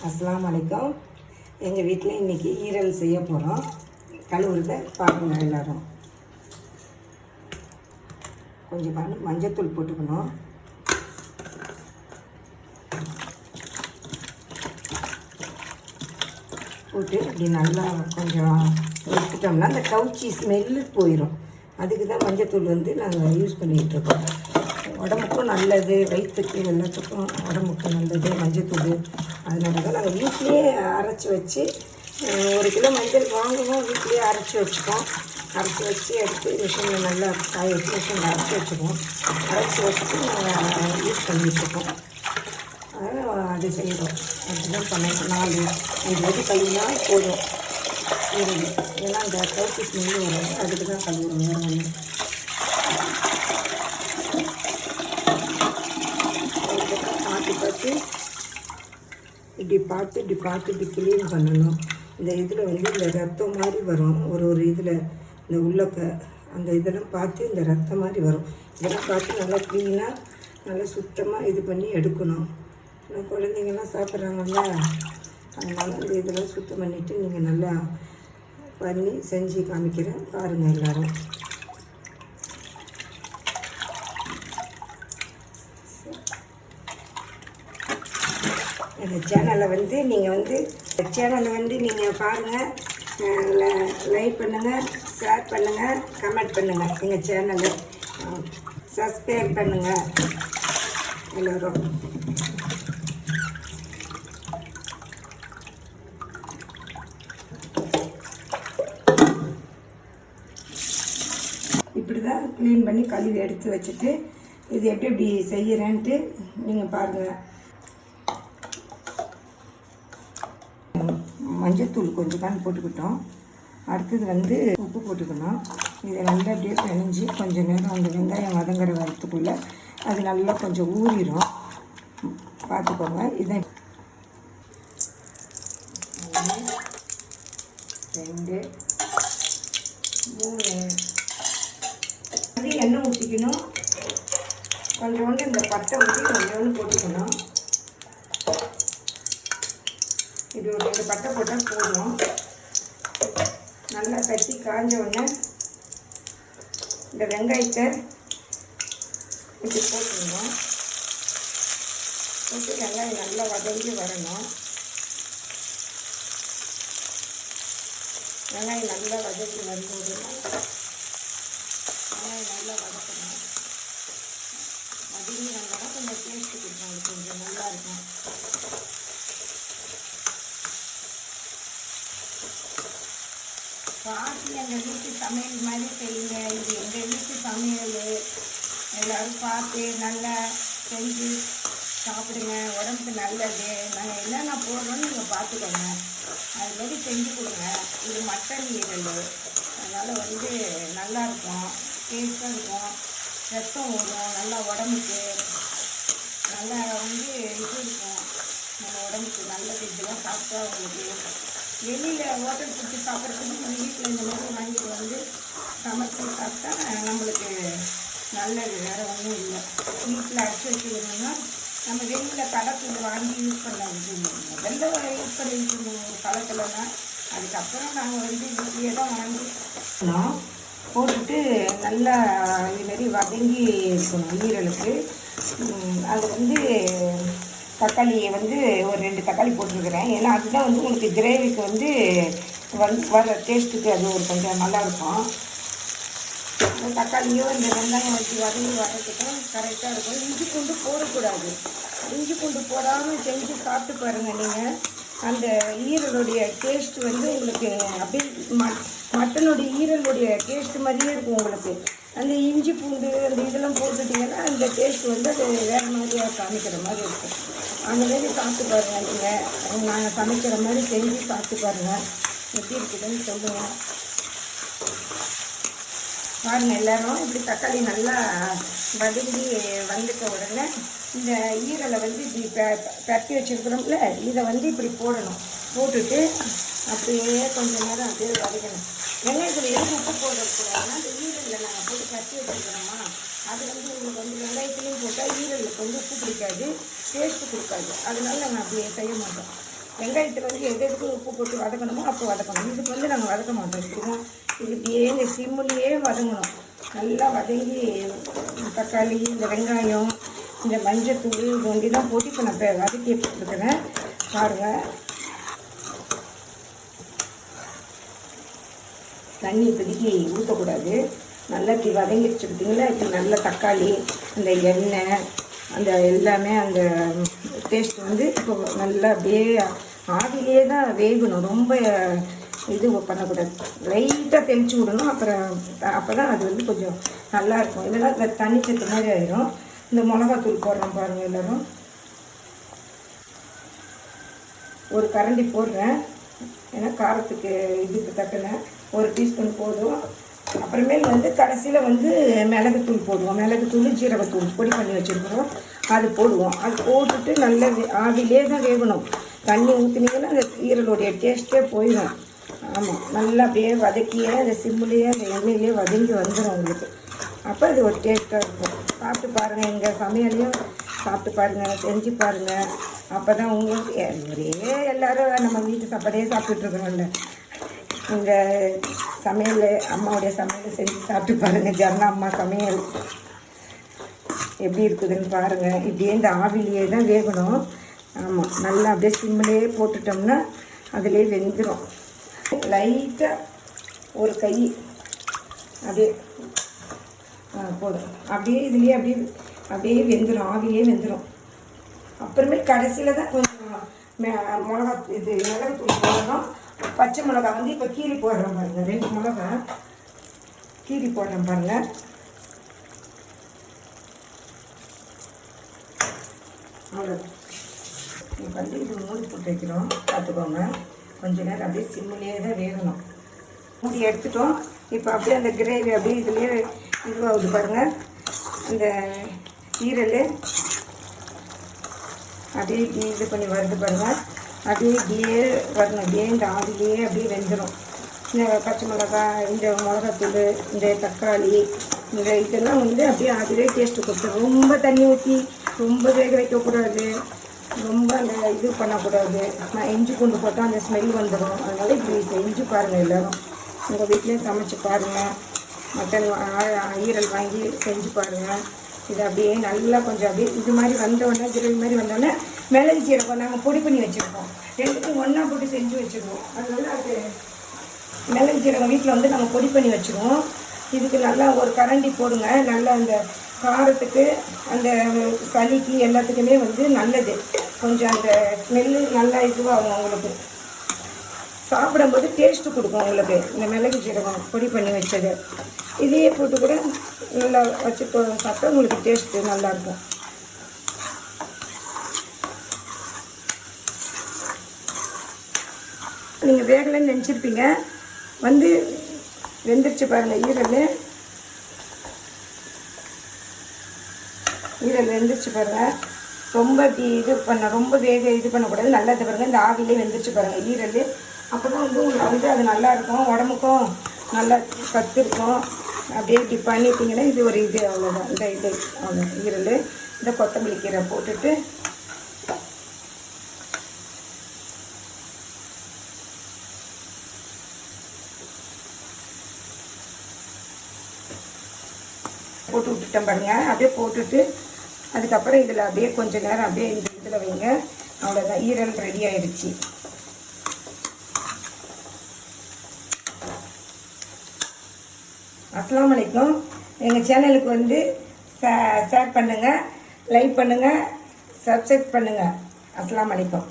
அஸ்ஸலாமு அலைக்கும். எங்கள் வீட்டில் இன்றைக்கி ஈரல் செய்ய போகிறோம். கழுவுறத பார்க்கணும். எல்லோரும் கொஞ்சம் மஞ்சத்தூள் போட்டுக்கணும். போட்டு இப்படி நல்லா கொஞ்சம் எடுத்துட்டோம்னா அந்த கவுச்சி ஸ்மெல்லு போயிடும். அதுக்கு தான் மஞ்சத்தூள் நாங்கள் யூஸ் பண்ணிகிட்ருக்கோம். உடம்புக்கும் நல்லது, வயிற்றுக்கு எல்லாத்துக்கும் உடம்புக்கும் நல்லது மஞ்சத்தூள். அதனால தான் நாங்கள் வீட்லேயே அரைச்சி வச்சு 1 கிலோ மஞ்சள் வாங்குவோம், வீட்லேயே அரைச்சி வச்சுப்போம். அரைச்சி வச்சு எடுத்து மிஷினில் நல்லா காய வச்சு மிஷினில் அரைச்சி வச்சுக்குவோம். அரைச்சி வச்சுட்டு நாங்கள் யூஸ் பண்ணிகிட்ருக்கோம். அதனால் அது செய்கிறோம். அப்படிதான் பண்ணணும். 4-5 வாட்டி கழுவினா போதும் ஈரல். ஏன்னா அந்த கவுச்சி ஸ்மெல்லு வரும், அதுக்கு தான் கழுவுறோம். வேறு ஒன்று பார்த்து இப்படி க்ளீன் பண்ணணும். இந்த இதில் இந்த ரத்தம் மாதிரி வரும். ஒரு இதில் இந்த உள்ளக்க அந்த இதெல்லாம் பார்த்து இந்த ரத்தம் மாதிரி வரும். இதெல்லாம் பார்த்து நல்லா க்ளீனாக நல்லா சுத்தமாக இது பண்ணி எடுக்கணும். குழந்தைங்கள்லாம் சாப்பிட்றாங்கல்ல, அதனால் இந்த இதெல்லாம் சுத்தம் பண்ணிவிட்டு நீங்கள் நல்லா பண்ணி செஞ்சு காமிக்கிறேன், பாருங்கள் எல்லோரும். இந்த சேனலை நீங்கள் பாருங்கள், லைக் பண்ணுங்கள், ஷேர் பண்ணுங்கள், கமெண்ட் பண்ணுங்கள். எங்கள் சேனலை சப்ஸ்கிரைப் பண்ணுங்கள் எல்லோரும். இப்படி தான் க்ளீன் பண்ணி கழுவி எடுத்து வச்சுட்டு இது எப்படி செய்கிறேன்ட்டு நீங்கள் பாருங்கள். மஞ்சத்தூள் கொஞ்சம் தான் போட்டுக்கிட்டோம். அடுத்தது உப்பு போட்டுக்கணும். இதை நல்லா அப்படியே பிணைஞ்சி கொஞ்சம் நேரம் அந்த வெங்காயம் வதங்குற வரத்துக்குள்ளே அது நல்லா கொஞ்சம் ஊறிடும். பார்த்துக்கோங்க. இதை 1 2 3 எண்ணெய் ஊற்றிக்கணும். கொஞ்சோண்டு இந்த பட்டை ஊற்றி கொஞ்சோண்டு போட்டுக்கணும். இது ஒரு 2 பட்டை போட்டால் போதும். நல்லா கட்டி காஞ்ச உடனே இந்த வெங்காயத்தை இப்படி போட்டுடணும். போட்டு வெங்காயம் நல்லா வதங்கி வரணும். வெங்காயம் நல்லா வதங்கி வரும்போது வெங்காயம் நல்லா வதக்கணும். வதங்கி வந்தால் கொஞ்சம் டேஸ்ட்டு கொடுக்கும், அது கொஞ்சம் நல்லாயிருக்கும். பாட்டி எங்கள் வீட்டு சமையல் மாதிரி செய்யுங்க. இது எங்கள் வீட்டு சமையல். எல்லோரும் பார்த்து நல்லா செஞ்சு சாப்பிடுங்க, உடம்புக்கு நல்லது. நாங்கள் என்னென்ன போடுறோன்னு நீங்கள் பார்த்துக்கோங்க, அதுமாரி செஞ்சு கொடுங்க. இது மட்டன் ஈரல், அதனால் நல்லாயிருக்கும், டேஸ்ட்டாக இருக்கும், ரத்தம் ஓடும், நல்லா உடம்புக்கு நல்லா இது இருக்கும். நம்ம உடம்புக்கு நல்லது. இதெல்லாம் சாப்பிட்டா உங்களுக்கு வெளியில் ஹோட்டல் ஃபுட்டு சாப்பிட்றதுக்கு நம்ம வீட்டில் இந்த மாதிரி வாங்கிட்டு சமைச்சு சாப்பிட்டா நம்மளுக்கு நல்லது. வேறு ஒன்றும் இல்லை. வீட்டில் அரைச்சி வச்சுக்கணும்னா நம்ம வெளியில் கடைக்கு வாங்கி யூஸ் பண்ண முதல்ல யூஸ் பண்ணிட்டு இருந்தோம் ஒரு காலத்தில்னா. அதுக்கப்புறம் நாங்கள் வீட்லேயே தான் வாங்கி போட்டுட்டு நல்லா இதுமாரி வதங்கி இருக்கணும் ஈரலுக்கு. அது தக்காளியை ஒரு 2 தக்காளி போட்டிருக்கிறேன். ஏன்னா அதுதான் உங்களுக்கு கிரேவிக்கு வர டேஸ்ட்டுக்கு அது ஒரு கொஞ்சம் நல்லாயிருக்கும். அந்த தக்காளியோ இந்த வெங்காயம் வச்சு வதங்கி வர்றதுக்கும் கரெக்டாக இருக்கும். இஞ்சி பூண்டு போடக்கூடாது. இஞ்சி பூண்டு போடாமல் செஞ்சு சாப்பிட்டு பாருங்கள். நீங்கள் அந்த ஈரலுடைய டேஸ்ட் உங்களுக்கு அப்படியே மட்டனுடைய ஈரலுடைய டேஸ்ட்டு மாதிரியே இருக்கும். உங்களுக்கு அந்த இஞ்சி பூண்டு அந்த இதெல்லாம் போட்டுட்டிங்கன்னா அந்த டேஸ்ட் அது வேறு மாதிரியாக சமைக்கிற மாதிரி இருக்கும். அந்த மாதிரி சாப்பிட்டு பாருங்கள். நீங்கள் நாங்கள் சமைக்கிற மாதிரி செஞ்சு சாப்பிட்டு பாருங்கள், எப்படி இருக்குதுன்னு சொல்லுங்கள். பாருங்கள் எல்லோரும் இப்படி தக்காளி நல்லா வதங்கி வந்துட்ட உடனே இந்த ஈரலை இப்படி பரட்டி வச்சுருக்கிறோம்ல, இதை இப்படி போடணும். போட்டுட்டு அப்படியே கொஞ்சம் நேரம் அப்படியே வதக்கணும். வெங்காயத்தில் எதுக்கு உப்பு போடக்கூடாதுன்னா அந்த ஈரலில் நாங்கள் போட்டு பரட்டி வச்சுருக்கிறோமா, அது உங்களுக்கு வெங்காயத்துலேயும் போட்டால் ஈரலுக்கு உப்பு பிடிக்காது, டேஸ்ட்டு கொடுக்காது. அதனால நாங்கள் அப்படியே செய்ய மாட்டோம். வெங்காயத்தில் வந்து எதுக்கு உப்பு போட்டு வதக்கணுமோ அப்போ வதக்கணும். இதுக்கு வந்து நாங்கள் வதக்க மாட்டோம். இப்படிதான் இது இப்படியே இந்த சிம்முலேயே வதங்கணும். நல்லா வதங்கி தக்காளி, இந்த வெங்காயம், இந்த மஞ்சத்தூள் இது ஒண்டி தான் போட்டு இப்போ நான் வதக்கி எடுத்துருக்கிறேன். பாருங்கள், தண்ணி இப்போதைக்கு ஊற்றக்கூடாது. நல்லா இப்படி வதங்கிடுச்சு பார்த்தீங்களா. இப்போ நல்ல தக்காளி, அந்த எண்ணெய், அந்த எல்லாமே அந்த டேஸ்ட் வந்து இப்போ நல்லா அப்படியே ஆவிலே தான் வேகணும். ரொம்ப இது பண்ணக்கூடாது, லைட்டாக தெளித்து விடணும். அப்போ தான் அது வந்து கொஞ்சம் நல்லாயிருக்கும். இல்லைன்னா இந்த தண்ணி சத்து மாதிரி ஆயிடும். இந்த மிளகாத்தூள் போடுறோம் பாருங்கள். எல்லோரும் ஒரு கரண்டி போடுறேன், ஏன்னா காரத்துக்கு இதுக்கு தக்கன 1 டீஸ்பூன் போதும். அப்புறமேல் வந்து கடைசியில் வந்து மிளகுத்தூள் போடுவோம். மிளகுத்தூள், ஜீரகத்தூள் பொடி பண்ணி வச்சுருக்கிறோம், அது போடுவோம். அது போட்டுட்டு நல்லா ஆவிலே தான் வேகணும். தண்ணி ஊற்றினீங்கன்னா அந்த ஈரலுடைய டேஸ்ட்டே போயிடும். ஆமாம், நல்லா அப்படியே வதக்கியே அந்த சிம்முலேயே அந்த எண்ணெயிலே வதங்கி வந்துடும் உங்களுக்கு. அப்போ அது ஒரு டேஸ்ட்டாக இருக்கும். சாப்பிட்டு பாருங்கள், எங்கள் சமையலையும் சாப்பிட்டு பாருங்கள், செஞ்சு பாருங்கள். அப்போ தான் உங்களுக்கு ஒரே எல்லோரும் நம்ம வீட்டு சாப்பாடே சாப்பிட்டுட்ருக்குறோம்ல, இந்த சமையல் அம்மாவுடைய சமையல் செஞ்சு சாப்பிட்டு பாருங்கள். ஜர்னா அம்மா சமையல் எப்படி இருக்குதுன்னு பாருங்கள். இப்படியே இந்த ஆவிலேயே தான் வேகணும். ஆமாம், நல்லா அப்படியே சிம்மிலே போட்டுட்டோம்னா அதிலே வெந்துடும். லைட்டாக ஒரு கை அப்படியே போதும். அப்படியே இதுலேயே அப்படியே வெந்துடும், ஆவிலே வெந்துடும். அப்புறமே கடைசியில் தான் கொஞ்சம் மிளகாத்தூள் போடணும். பச்சை மிளகா வந்து இப்போ கீரி போடுறோம் பாருங்கள். 2 மிளகா கீரி போடுறோம் பாருங்கள். அவ்வளோதான். இப்போ வந்து இது மூடி போட்டு வைக்கிறோம், பார்த்துக்கோங்க. கொஞ்சம் நேரம் அப்படியே சிம்மிலேயே தான் வேகணும். மூடி எடுத்துட்டோம். இப்போ அப்படியே அந்த கிரேவி அப்படியே இதுலேயே இதுவாகுது பாருங்கள். இந்த ஈரல் அப்படியே இது பண்ணி வருது பாருங்கள். அப்படியே வரணும். அப்படியே இந்த ஆவிலேயே அப்படியே வெந்துடும். இந்த பச்சை மிளகாய், இந்த மிளகாத்தூள், இந்த தக்காளி, இந்த இதெல்லாம் வந்து அப்படியே அதுவே டேஸ்ட்டு கொடுத்துரும். ரொம்ப தண்ணி ஊற்றி ரொம்ப வேக வைக்கக்கூடாது, ரொம்ப அந்த இது பண்ணக்கூடாது. நான் இஞ்சி பூண்டு போட்டால் அந்த ஸ்மெல் வந்துடும். அதனால் இப்படி செஞ்சு பாருங்கள். எல்லோரும் உங்கள் வீட்லேயும் சமைச்சு பாருங்கள். மட்டன் ஈரல் வாங்கி செஞ்சு பாருங்கள். இது அப்படியே நல்லா கொஞ்சம் அப்படியே இது மாதிரி வந்தோடனே, கிரேவி மாதிரி வந்தோடனே மிளகு சீரகம் நாங்கள் பொடி பண்ணி வச்சுருக்கோம். 2க்கும் ஒன்றா போட்டு செஞ்சு வச்சுருவோம். அதனால அது மிளகு சீரகம் வீட்டில் வந்து நம்ம பொடி பண்ணி வச்சுருவோம். இதுக்கு நல்லா ஒரு கரண்டி போடுங்க. நல்லா அந்த காரத்துக்கு, அந்த சளிக்கு எல்லாத்துக்குமே வந்து நல்லது. கொஞ்சம் அந்த ஸ்மெல்லு நல்லா இதுவாகும் உங்களுக்கு. சாப்பிடும்போது டேஸ்ட்டு கொடுக்கும் உங்களுக்கு இந்த மிளகு சீரகம் பொடி பண்ணி வச்சது. இதையே போட்டு கூட நல்லா வச்சு சாப்பிட்டா உங்களுக்கு டேஸ்ட்டு நல்லாயிருக்கும். நீங்கள் வேகலைன்னு நினச்சிருப்பீங்க, வந்து வெந்துருச்சு பாருங்கள். ஈரல் வெந்துருச்சு பாருங்கள். ரொம்ப ரொம்ப இது பண்ணக்கூடாது. நல்லா இது பாருங்கள், இந்த ஆவிலே வெந்துருச்சு பாருங்கள் ஈரல். அப்போ தான் வந்து உங்களுக்கு வந்து அது நல்லாயிருக்கும், உடம்புக்கும் நல்லா சத்து இருக்கும். அப்படியே இப்படி பண்ணிட்டீங்கன்னா இது ஒரு இது, அவ்வளோதான். இந்த இது அவ்வளோ ஈரல். இந்த கொத்தமல்லி கீரை போட்டுட்டு போட்டு விட்டுட்டேன் பாருங்கள். அப்படியே போட்டுட்டு அதுக்கப்புறம் இதில் அப்படியே கொஞ்சம் நேரம் அப்படியே இந்த இதில் வைங்க. அவ்வளோதான், ஈரல் ரெடி ஆயிடுச்சு. அஸ்ஸலாமு அலைக்கும். எங்கள் சேனலுக்கு வந்து ஷேர் பண்ணுங்கள், லைக் பண்ணுங்கள், சப்ஸ்கிரைப் பண்ணுங்கள். அஸ்ஸலாமு அலைக்கும்.